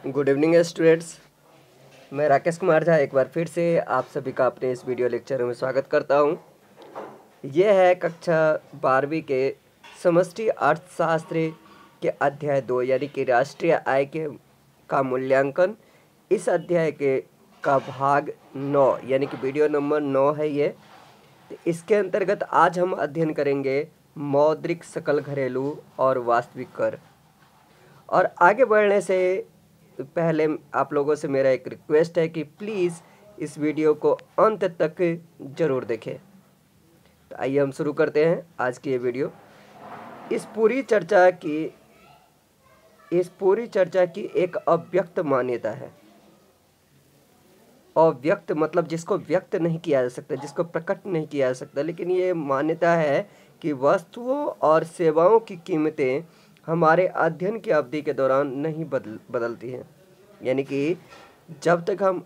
Good evening students. मैं राकेश कुमार झा एक बार फिर से आप सभी का अपने इस वीडियो लेक्चर में स्वागत करता हूं। यह है कक्षा 12वीं के समष्टि अर्थशास्त्र के अध्याय 2 यानी कि राष्ट्रीय आय का मूल्यांकन। इस अध्याय का भाग 9 यानी कि वीडियो नंबर 9 है ये। इसके अंतर्गत आज हम अध्ययन करेंगे मौद्रिक सकल घरेलू और वास्तविक कर। और आगे बढ़ने से पहले आप लोगों से मेरा एक रिक्वेस्ट है कि प्लीज़ इस वीडियो को अंत तक ज़रूर देखें। तो आइए हम शुरू करते हैं आज की ये वीडियो। इस पूरी चर्चा की एक अव्यक्त मान्यता है। अव्यक्त मतलब जिसको व्यक्त नहीं किया जा सकता, जिसको प्रकट नहीं किया जा सकता, लेकिन ये मान्यता है कि वस्तुओं और सेवाओं की कीमतें हमारे अध्ययन की अवधि के दौरान नहीं बदलती हैं। यानी कि जब तक हम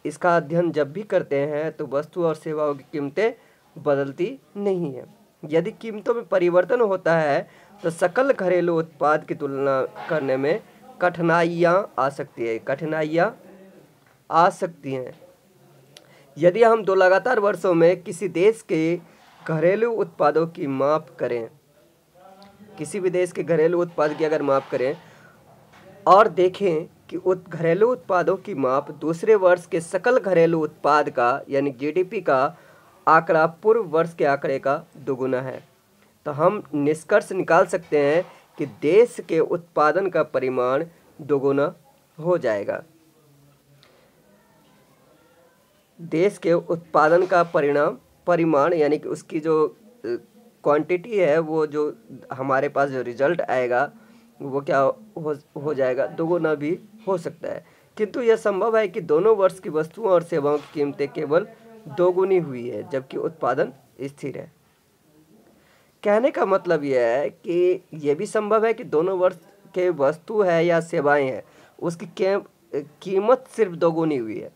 इसका अध्ययन जब भी करते हैं तो वस्तु और सेवाओं की कीमतें बदलती नहीं हैं। यदि कीमतों में परिवर्तन होता है तो सकल घरेलू उत्पाद की तुलना करने में कठिनाइयाँ आ सकती हैं। यदि हम 2 लगातार वर्षों में किसी देश के घरेलू उत्पादों की माप करें, किसी भी देश के घरेलू उत्पाद की अगर माप करें और देखें कि घरेलू उत्पादों की माप दूसरे वर्ष के सकल घरेलू उत्पाद का यानी जीडीपी का आंकड़ा पूर्व वर्ष के आंकड़े का दोगुना है, तो हम निष्कर्ष निकाल सकते हैं कि देश के उत्पादन का परिमाण दोगुना हो जाएगा। देश के उत्पादन का परिमाण यानी कि उसकी जो क्वांटिटी है, वो जो हमारे पास जो रिजल्ट आएगा वो क्या हो जाएगा, दोगुना भी हो सकता है। किंतु यह संभव है कि दोनों वर्ष की वस्तुओं और सेवाओं की कीमतें केवल दोगुनी हुई है जबकि उत्पादन स्थिर है। कहने का मतलब यह है कि यह भी संभव है कि दोनों वर्ष के वस्तु है या सेवाएं हैं उसकी कीमत सिर्फ दोगुनी हुई है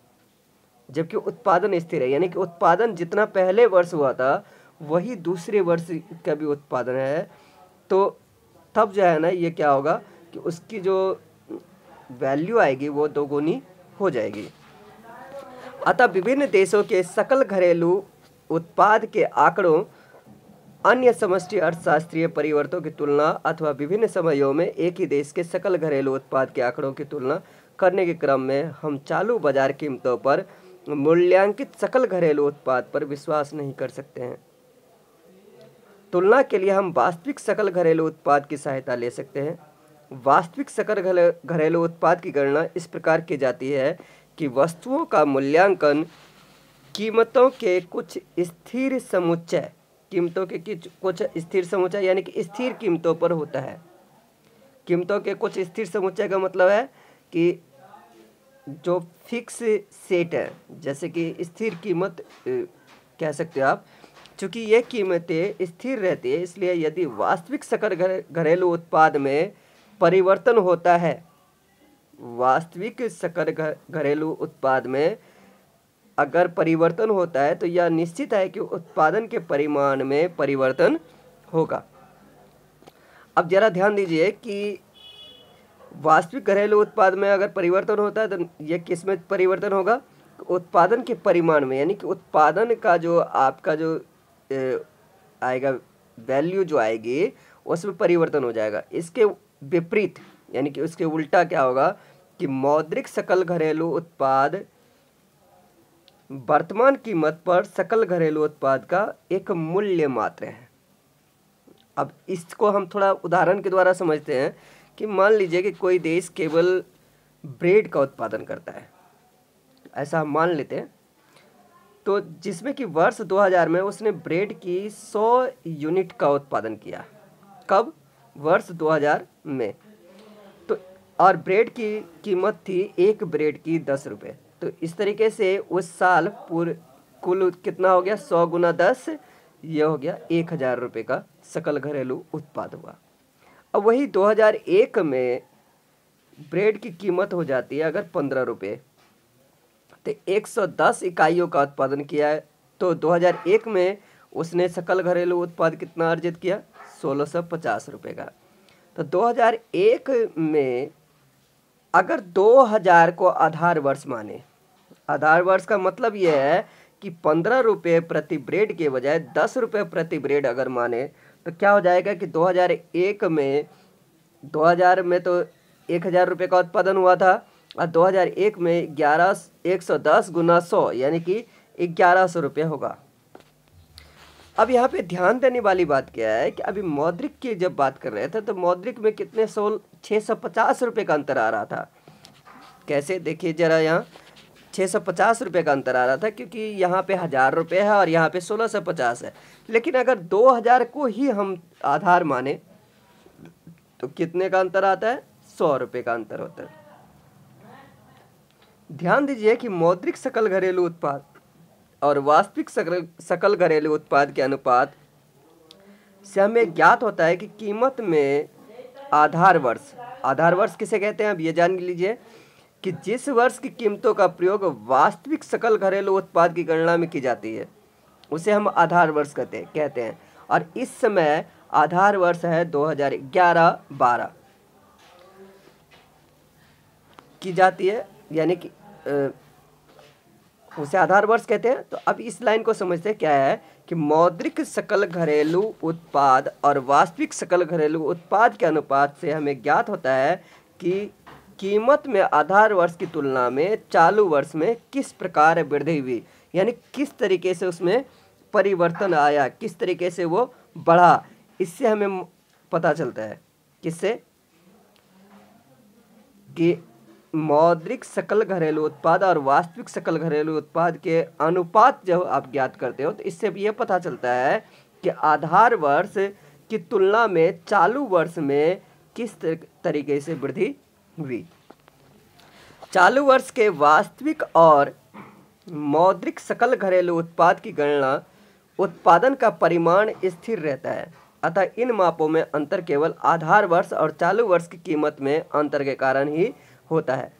जबकि उत्पादन स्थिर है। यानी कि उत्पादन जितना पहले वर्ष हुआ था वही दूसरे वर्ष का भी उत्पादन है, तो तब जो है ना ये क्या होगा कि उसकी जो वैल्यू आएगी वो दोगुनी हो जाएगी। अतः विभिन्न देशों के सकल घरेलू उत्पाद के आंकड़ों अन्य समष्टि अर्थशास्त्रीय परिवर्तनों की तुलना अथवा विभिन्न समयों में एक ही देश के सकल घरेलू उत्पाद के आंकड़ों की तुलना करने के क्रम में हम चालू बाजार कीमतों पर मूल्यांकित सकल घरेलू उत्पाद पर विश्वास नहीं कर सकते हैं। तुलना के लिए हम वास्तविक सकल घरेलू उत्पाद की सहायता ले सकते हैं। वास्तविक सकल घरेलू उत्पाद की गणना इस प्रकार की जाती है कि वस्तुओं का मूल्यांकन कीमतों के कुछ स्थिर समुच्चय यानी कि स्थिर कीमतों पर होता है। कीमतों के कुछ स्थिर समुच्चय का मतलब है कि जो फिक्स सेट है, जैसे कि स्थिर कीमत कह सकते हो आप। चूँकि ये कीमतें स्थिर रहती है इसलिए यदि वास्तविक सकल घरेलू उत्पाद में परिवर्तन होता है, वास्तविक सकल घरेलू उत्पाद में अगर परिवर्तन होता है तो यह निश्चित है कि उत्पादन के परिमाण में परिवर्तन होगा। अब जरा ध्यान दीजिए कि वास्तविक घरेलू उत्पाद में अगर परिवर्तन होता है तो यह किस में परिवर्तन होगा, उत्पादन के परिमाण में। यानी कि उत्पादन का जो आपका जो आएगा वैल्यू जो आएगी उसमें परिवर्तन हो जाएगा। इसके विपरीत यानी कि उसके उल्टा क्या होगा कि मौद्रिक सकल घरेलू उत्पाद वर्तमान कीमत पर सकल घरेलू उत्पाद का एक मूल्य मात्र है। अब इसको हम थोड़ा उदाहरण के द्वारा समझते हैं कि मान लीजिए कि कोई देश केवल ब्रेड का उत्पादन करता है, ऐसा हम मान लेते हैं, तो जिसमें कि वर्ष 2000 में उसने ब्रेड की 100 यूनिट का उत्पादन किया। कब? वर्ष 2000 में। तो और ब्रेड की कीमत थी एक ब्रेड की 10 रुपये। तो इस तरीके से उस साल कुल कितना हो गया, 100 गुना 10, यह हो गया 1000 रुपये का सकल घरेलू उत्पाद हुआ। अब वही 2001 में ब्रेड की कीमत हो जाती है अगर 15 रुपये, तो 110 इकाइयों का उत्पादन किया है। तो 2001 में उसने सकल घरेलू उत्पाद कितना अर्जित किया, 1650 रुपये का। तो 2001 में अगर 2000 को आधार वर्ष माने, आधार वर्ष का मतलब यह है कि 15 रुपये प्रति ब्रेड के बजाय 10 रुपये प्रति ब्रेड अगर माने तो क्या हो जाएगा कि 2001 में 2000 में तो 1000 रुपये का उत्पादन हुआ था और 2001 में 110 गुना 100 यानी कि 1100 रुपये होगा। अब यहाँ पे ध्यान देने वाली बात क्या है कि अभी मौद्रिक की जब बात कर रहे थे तो मौद्रिक में कितने 650 रुपये का अंतर आ रहा था। कैसे, देखिए जरा, यहाँ 650 रुपये का अंतर आ रहा था क्योंकि यहाँ पे 1000 रुपये है और यहाँ पे 1650 है। लेकिन अगर 2000 को ही हम आधार माने तो कितने का अंतर आता है, 100 रुपये का अंतर होता है। ध्यान दीजिए कि मौद्रिक सकल घरेलू उत्पाद और वास्तविक सकल घरेलू उत्पाद के अनुपात से हमें ज्ञात होता है कि कीमत में आधार वर्ष किसे कहते हैं, अब ये जान लीजिए कि जिस वर्ष की कीमतों का प्रयोग वास्तविक सकल घरेलू उत्पाद की गणना में की जाती है उसे हम आधार वर्ष कहते हैं। और इस समय आधार वर्ष है 2011-12 की जाती है, यानी कि उसे आधार वर्ष कहते हैं। तो अब इस लाइन को समझते हैं, क्या है कि मौद्रिक सकल घरेलू उत्पाद और वास्तविक सकल घरेलू उत्पाद के अनुपात से हमें ज्ञात होता है कि कीमत में आधार वर्ष की तुलना में चालू वर्ष में किस प्रकार वृद्धि हुई, यानी किस तरीके से उसमें परिवर्तन आया, किस तरीके से वो बढ़ा। इससे हमें पता चलता है, किससे, कि मौद्रिक सकल घरेलू उत्पाद और वास्तविक सकल घरेलू उत्पाद के अनुपात जब आप ज्ञात करते हो तो इससे भी यह पता चलता है कि आधार वर्ष की तुलना में चालू वर्ष में किस तरीके से वृद्धि हुई। चालू वर्ष के वास्तविक और मौद्रिक सकल घरेलू उत्पाद की गणना उत्पादन का परिमाण स्थिर रहता है, अतः इन मापों में अंतर केवल आधार वर्ष और चालू वर्ष की कीमत में अंतर के कारण ही होता है।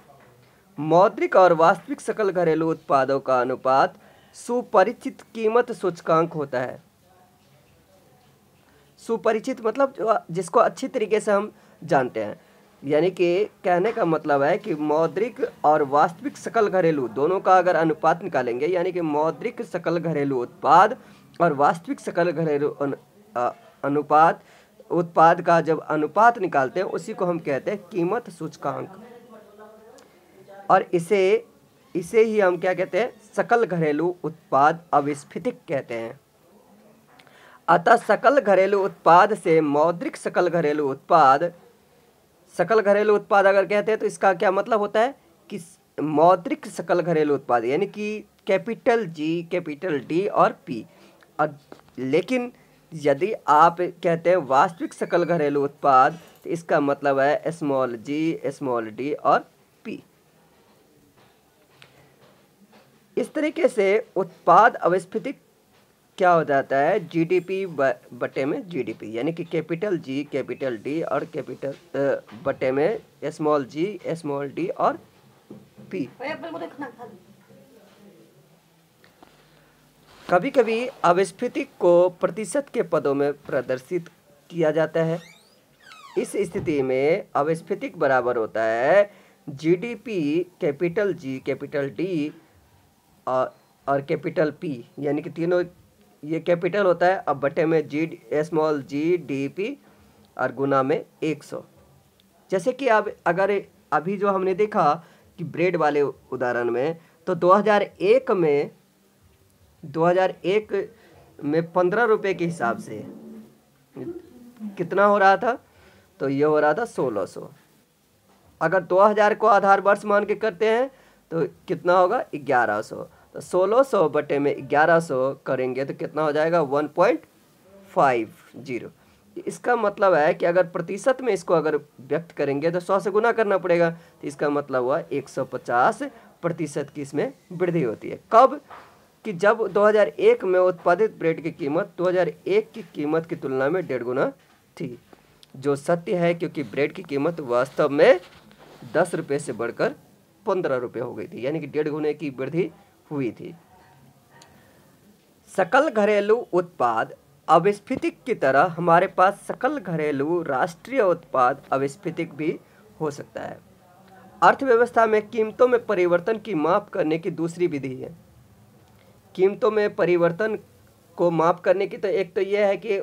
मौद्रिक और वास्तविक सकल घरेलू उत्पादों का अनुपात सुपरिचित कीमत सूचकांक होता है। सुपरिचित मतलब जिसको अच्छी तरीके से हम जानते हैं, यानी कि कहने का मतलब है कि मौद्रिक और वास्तविक सकल घरेलू दोनों का अगर अनुपात निकालेंगे, यानी कि मौद्रिक सकल घरेलू उत्पाद और वास्तविक सकल घरेलू उत्पाद का जब अनुपात निकालते हैं उसी को हम कहते हैं कीमत सूचकांक। और इसे ही हम क्या कहते हैं, सकल घरेलू उत्पाद अविस्फीतिक कहते हैं। अतः सकल घरेलू उत्पाद से मौद्रिक सकल घरेलू उत्पाद अगर कहते हैं तो इसका क्या मतलब होता है कि मौद्रिक सकल घरेलू उत्पाद यानी कि कैपिटल जी, कैपिटल डी और पी। लेकिन यदि आप कहते हैं वास्तविक सकल घरेलू उत्पाद तो इसका मतलब है स्मॉल जी, स्मॉल डी और पी। इस तरीके से उत्पाद अविस्फीतिक क्या हो जाता है, जीडीपी बटे में जीडीपी, यानी कि कैपिटल जी, कैपिटल डी और कैपिटल बटे में स्मॉल जी, स्मॉल डी और पी। कभी कभी अविस्फीतिक को प्रतिशत के पदों में प्रदर्शित किया जाता है। इस स्थिति में अविस्फीतिक बराबर होता है GDP capital G, capital D और कैपिटल पी, यानी कि तीनों ये कैपिटल होता है, अब बटे में जी, स्मॉल जी, डी, पी और गुना में 100। जैसे कि अब अगर अभी जो हमने देखा कि ब्रेड वाले उदाहरण में, तो 2001 में 15 रुपये के हिसाब से कितना हो रहा था, तो ये हो रहा था 1600। अगर 2000 को आधार वर्ष मान के करते हैं तो कितना होगा, 1100। तो 1600 बटे में 1100 करेंगे तो कितना हो जाएगा, 1.50। इसका मतलब है कि अगर प्रतिशत में इसको अगर व्यक्त करेंगे तो 100 से गुना करना पड़ेगा, तो इसका मतलब हुआ 150% की इसमें वृद्धि होती है। कब, कि जब 2001 में उत्पादित ब्रेड की कीमत 2001 की कीमत की तुलना में 1.5 गुना थी, जो सत्य है क्योंकि ब्रेड की कीमत वास्तव में 10 रुपये से बढ़कर 15 रुपये हो गई थी, यानी कि 1.5 गुने की वृद्धि हुई थी। सकल घरेलू उत्पाद अविस्फीतिक की तरह हमारे पास सकल घरेलू राष्ट्रीय उत्पाद अविस्फीतिक भी हो सकता है। अर्थव्यवस्था में कीमतों में परिवर्तन की माप करने की दूसरी विधि है। कीमतों में परिवर्तन को माप करने की तो एक तो यह है कि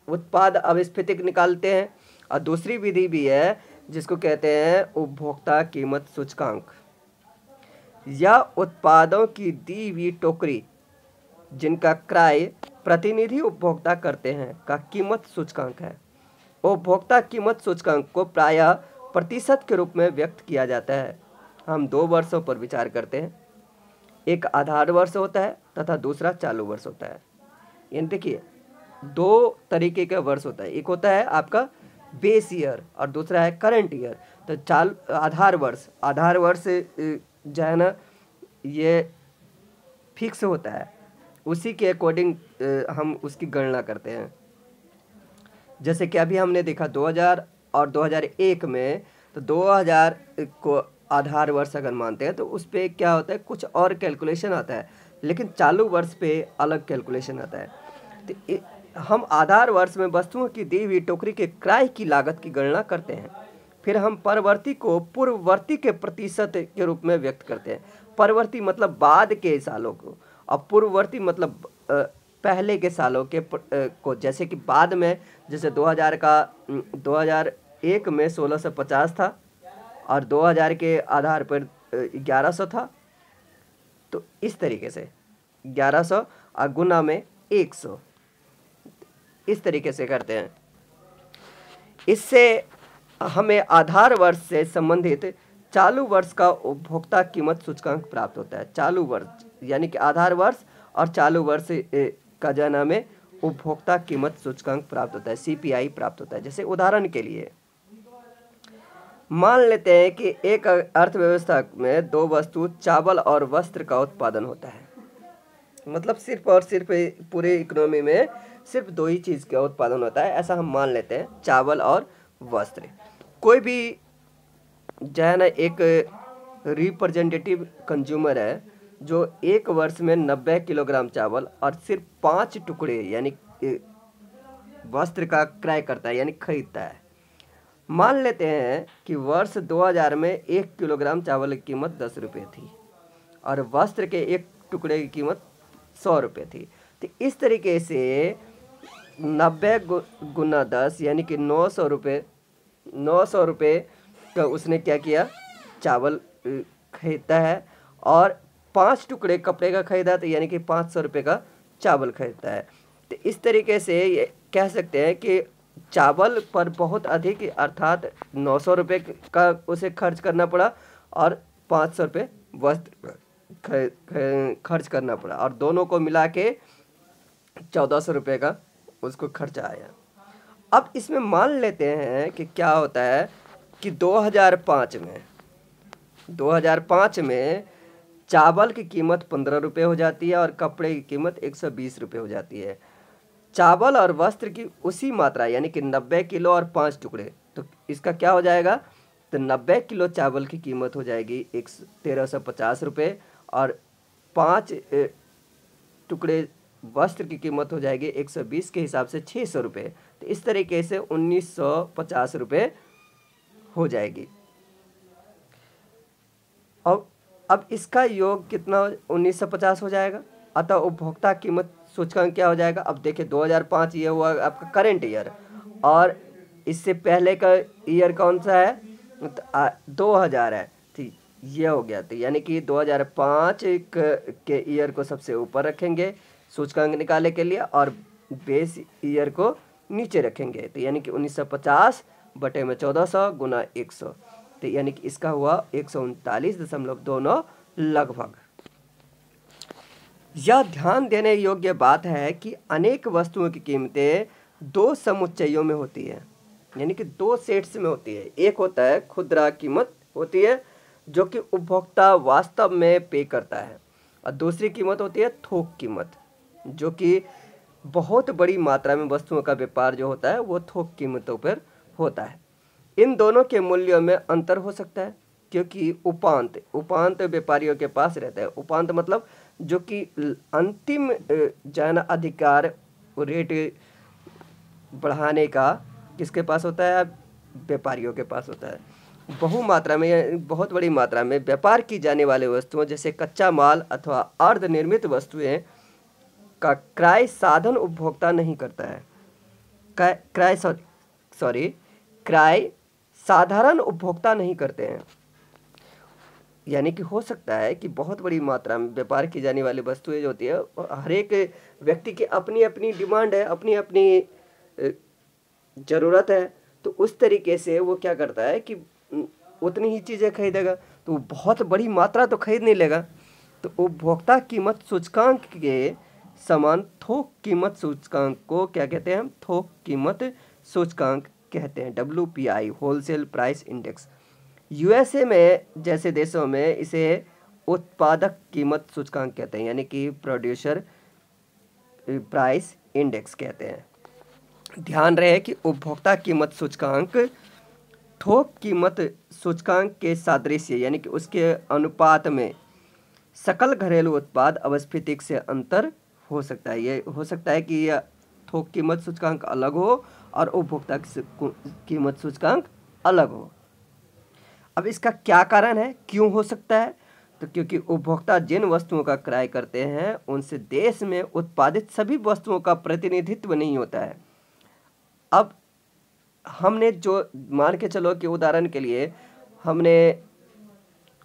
उत्पाद अभिस्फीतिक निकालते हैं, और दूसरी विधि भी है जिसको कहते हैं उपभोक्ता कीमत सूचकांक। यह उत्पादों की दी हुई टोकरी जिनका क्रय प्रतिनिधि उपभोक्ता करते हैं का कीमत सूचकांक है। उपभोक्ता कीमत सूचकांक को प्रायः प्रतिशत के रूप में व्यक्त किया जाता है। हम 2 वर्षों पर विचार करते हैं, एक आधार वर्ष होता है तथा दूसरा चालू वर्ष होता है। यानी देखिए 2 तरीके का वर्ष होता है, एक होता है आपका बेस ईयर और दूसरा है करंट ईयर। तो आधार वर्ष जो है ना ये फिक्स होता है, उसी के अकॉर्डिंग हम उसकी गणना करते हैं। जैसे कि अभी हमने देखा 2000 और 2001 में, तो 2000 को आधार वर्ष अगर मानते हैं तो उस पर क्या होता है, कुछ और कैलकुलेशन आता है, लेकिन चालू वर्ष पे अलग कैलकुलेशन आता है। तो हम आधार वर्ष में वस्तुओं की दी हुई टोकरी के क्रय की लागत की गणना करते हैं। फिर हम परवर्ती को पूर्ववर्ती के प्रतिशत के रूप में व्यक्त करते हैं। परवर्ती मतलब बाद के सालों को, और पूर्ववर्ती मतलब पहले के सालों के को। जैसे कि बाद में, जैसे 2001 में 1650 था और 2000 के आधार पर 1100 था। तो इस तरीके से 1100 और गुना में 100, इस तरीके से करते हैं। इससे हमें आधार वर्ष से संबंधित चालू वर्ष का उपभोक्ता कीमत सूचकांक प्राप्त होता है। चालू वर्ष यानी कि आधार वर्ष और चालू वर्ष का जो नाम है उपभोक्ता कीमत सूचकांक प्राप्त होता है, CPI प्राप्त होता है। जैसे उदाहरण के लिए मान लेते हैं कि एक अर्थव्यवस्था में 2 वस्तु चावल और वस्त्र का उत्पादन होता है। मतलब सिर्फ और सिर्फ पूरे इकोनॉमी में सिर्फ 2 ही चीज़ का उत्पादन होता है, ऐसा हम मान लेते हैं, चावल और वस्त्र। कोई भी जो है ना एक रिप्रेजेंटेटिव कंज्यूमर है जो एक वर्ष में 90 किलोग्राम चावल और सिर्फ 5 टुकड़े यानी वस्त्र का क्रय करता है, यानी खरीदता है। मान लेते हैं कि वर्ष 2000 में 1 किलोग्राम चावल की कीमत 10 रुपये थी और वस्त्र के एक टुकड़े की कीमत 100 रुपये थी। तो इस तरीके से 90 गुना 10 यानी कि 900 रुपये का उसने क्या किया, चावल खरीदता है, और 5 टुकड़े कपड़े का खरीदा तो यानी कि 500 रुपये का चावल खरीदता है। तो इस तरीके से ये कह सकते हैं कि चावल पर बहुत अधिक अर्थात 900 रुपये का उसे खर्च करना पड़ा और 500 रुपये वस्त्र खर्च करना पड़ा, और दोनों को मिला के 1400 रुपये का उसको खर्चा आया। अब इसमें मान लेते हैं कि क्या होता है कि 2005 में चावल की कीमत 15 रुपये हो जाती है और कपड़े की कीमत 120 रुपये हो जाती है। चावल और वस्त्र की उसी मात्रा यानी कि 90 किलो और 5 टुकड़े, तो इसका क्या हो जाएगा, तो 90 किलो चावल की कीमत हो जाएगी 1350 रुपये और 5 टुकड़े वस्त्र की कीमत हो जाएगी 120 के हिसाब से 600 रुपये। तो इस तरीके से 1950 रुपये हो जाएगी। अब इसका योग कितना 1950 हो जाएगा। अतः उपभोक्ता कीमत सूचकांक क्या हो जाएगा। अब देखिए 2005 ये हुआ आपका करंट ईयर, और इससे पहले का ईयर कौन सा है, 2000 है, ठीक ये हो गया। तो यानी कि 2005 के ईयर को सबसे ऊपर रखेंगे सूचकांक निकालने के लिए और बेस ईयर को नीचे रखेंगे। तो यानी कि 1950 बटे में 1400 गुना 100, तो यानी कि इसका हुआ 139.29 लगभग। यह ध्यान देने योग्य बात है कि अनेक वस्तुओं की कीमतें 2 समुच्चयों में होती है, यानी कि 2 सेट्स में होती है। एक होता है खुदरा कीमत होती है जो कि उपभोक्ता वास्तव में पे करता है, और दूसरी कीमत होती है थोक कीमत, जो कि बहुत बड़ी मात्रा में वस्तुओं का व्यापार जो होता है वो थोक कीमतों पर होता है। इन दोनों के मूल्यों में अंतर हो सकता है क्योंकि उपांत व्यापारियों के पास रहता है। उपांत मतलब जो कि अंतिम जन अधिकार रेट बढ़ाने का किसके पास होता है, व्यापारियों के पास होता है। बहुमात्रा में या बहुत बड़ी मात्रा में व्यापार की जाने वाली वस्तुओं जैसे कच्चा माल अथवा अर्धनिर्मित वस्तुएं का क्रय साधन उपभोक्ता नहीं करता है। क्रय साधारण उपभोक्ता नहीं करते हैं। यानी कि हो सकता है कि बहुत बड़ी मात्रा में व्यापार की जाने वाली वस्तुएं जो होती है, हर एक व्यक्ति की अपनी अपनी डिमांड है, अपनी अपनी ज़रूरत है, तो उस तरीके से वो क्या करता है कि उतनी ही चीज़ें खरीदेगा, तो वो बहुत बड़ी मात्रा तो खरीद नहीं लेगा। तो उपभोक्ता कीमत सूचकांक के समान थोक कीमत सूचकांक को क्या कहते हैं हम? थोक कीमत सूचकांक कहते हैं, WPI, wholesale price index. USA में जैसे देशों में इसे उत्पादक कीमत सूचकांक कहते हैं, यानी कि प्रोड्यूसर प्राइस इंडेक्स कहते हैं। ध्यान रहे कि उपभोक्ता कीमत सूचकांक थोक कीमत सूचकांक के सादृश्य यानी कि उसके अनुपात में सकल घरेलू उत्पाद अपस्फीतिक से अंतर हो सकता है। ये हो सकता है कि यह थोक कीमत सूचकांक अलग हो और उपभोक्ता कीमत सूचकांक अलग हो। अब इसका क्या कारण है, क्यों हो सकता है? तो क्योंकि उपभोक्ता जिन वस्तुओं का क्रय करते हैं उनसे देश में उत्पादित सभी वस्तुओं का प्रतिनिधित्व नहीं होता है। अब हमने जो मान के चलो कि उदाहरण के लिए हमने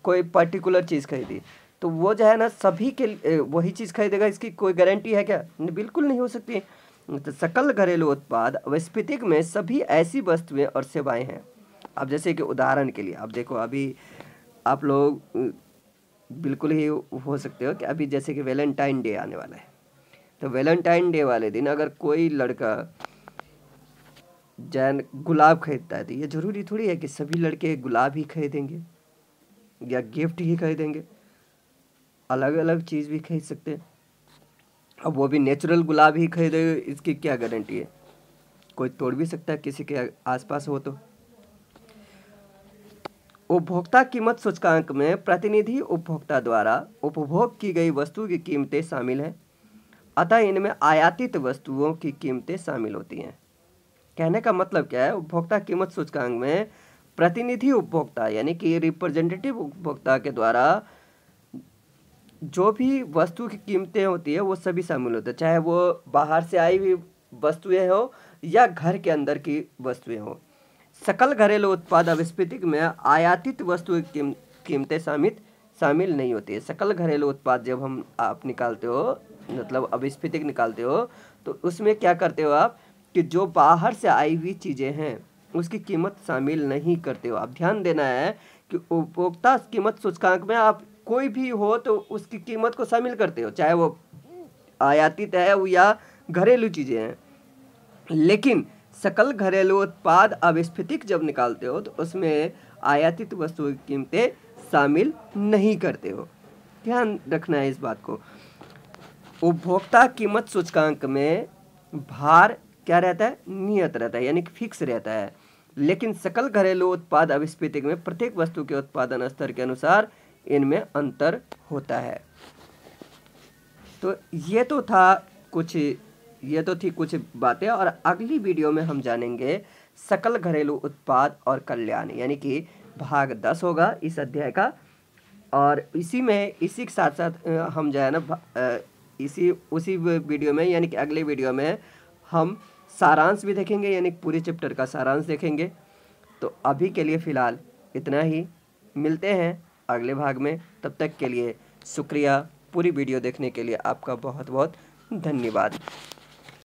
कोई पर्टिकुलर चीज़ खरीदी, तो वो जो है ना सभी के वही चीज़ खरीदेगा, इसकी कोई गारंटी है क्या? बिल्कुल नहीं हो सकती। तो सकल घरेलू उत्पाद अपस्फीतिक में सभी ऐसी वस्तुएं और सेवाएं हैं। अब जैसे कि उदाहरण के लिए अब देखो, अभी आप लोग बिल्कुल ही हो सकते हो कि अभी जैसे कि वैलेंटाइन डे आने वाला है, तो वैलेंटाइन डे वाले दिन अगर कोई लड़का जैन गुलाब खरीदता है, तो ये ज़रूरी थोड़ी है कि सभी लड़के गुलाब ही खरीदेंगे या गिफ्ट ही खरीदेंगे। अलग अलग चीज़ भी खरीद सकते हैं। अब वो भी नेचुरल गुलाब ही खरीदे, इसकी क्या गारंटी है? कोई तोड़ भी सकता है किसी के आसपास हो तो। उपभोक्ता कीमत सूचकांक में प्रतिनिधि उपभोक्ता द्वारा उपभोग की गई वस्तु की कीमतें शामिल हैं, अतः इनमें आयातित वस्तुओं की कीमतें शामिल होती हैं। कहने का मतलब क्या है? उपभोक्ता कीमत सूचकांक में प्रतिनिधि उपभोक्ता यानी कि रिप्रेजेंटेटिव उपभोक्ता के द्वारा जो भी वस्तु की कीमतें होती है वो सभी शामिल होते हैं, चाहे वो बाहर से आई हुई वस्तुएं हो या घर के अंदर की वस्तुएं हो। सकल घरेलू उत्पाद अपस्फीतिक में आयातित वस्तु की कीमतें शामिल नहीं होती है। सकल घरेलू उत्पाद जब आप निकालते हो, मतलब अपस्फीतिक निकालते हो, तो उसमें क्या करते हो आप कि जो बाहर से आई हुई चीज़ें हैं उसकी कीमत शामिल नहीं करते हो। आप ध्यान देना है कि उपभोक्ता कीमत सूचकांक में आप कोई भी हो तो उसकी कीमत को शामिल करते हो, चाहे वो आयातित है या घरेलू चीज़ें हैं। लेकिन सकल घरेलू उत्पाद अपस्फीतिक जब निकालते हो तो उसमें आयातित वस्तुओं की कीमतें शामिल नहीं करते हो। ध्यान रखना है इस बात को। उपभोक्ता कीमत सूचकांक में भार क्या रहता है? नियत रहता है, यानी कि फिक्स रहता है। लेकिन सकल घरेलू उत्पाद अपस्फीतिक में प्रत्येक वस्तु के उत्पादन स्तर के अनुसार इनमें अंतर होता है। तो ये तो थी कुछ बातें, और अगली वीडियो में हम जानेंगे सकल घरेलू उत्पाद और कल्याण, यानी कि भाग 10 होगा इस अध्याय का। और इसी के साथ साथ हम जो है ना उसी वीडियो में यानी कि अगले वीडियो में हम सारांश भी देखेंगे, यानी पूरे चैप्टर का सारांश देखेंगे। तो अभी के लिए फ़िलहाल इतना ही, मिलते हैं अगले भाग में। तब तक के लिए शुक्रिया। पूरी वीडियो देखने के लिए आपका बहुत बहुत धन्यवाद।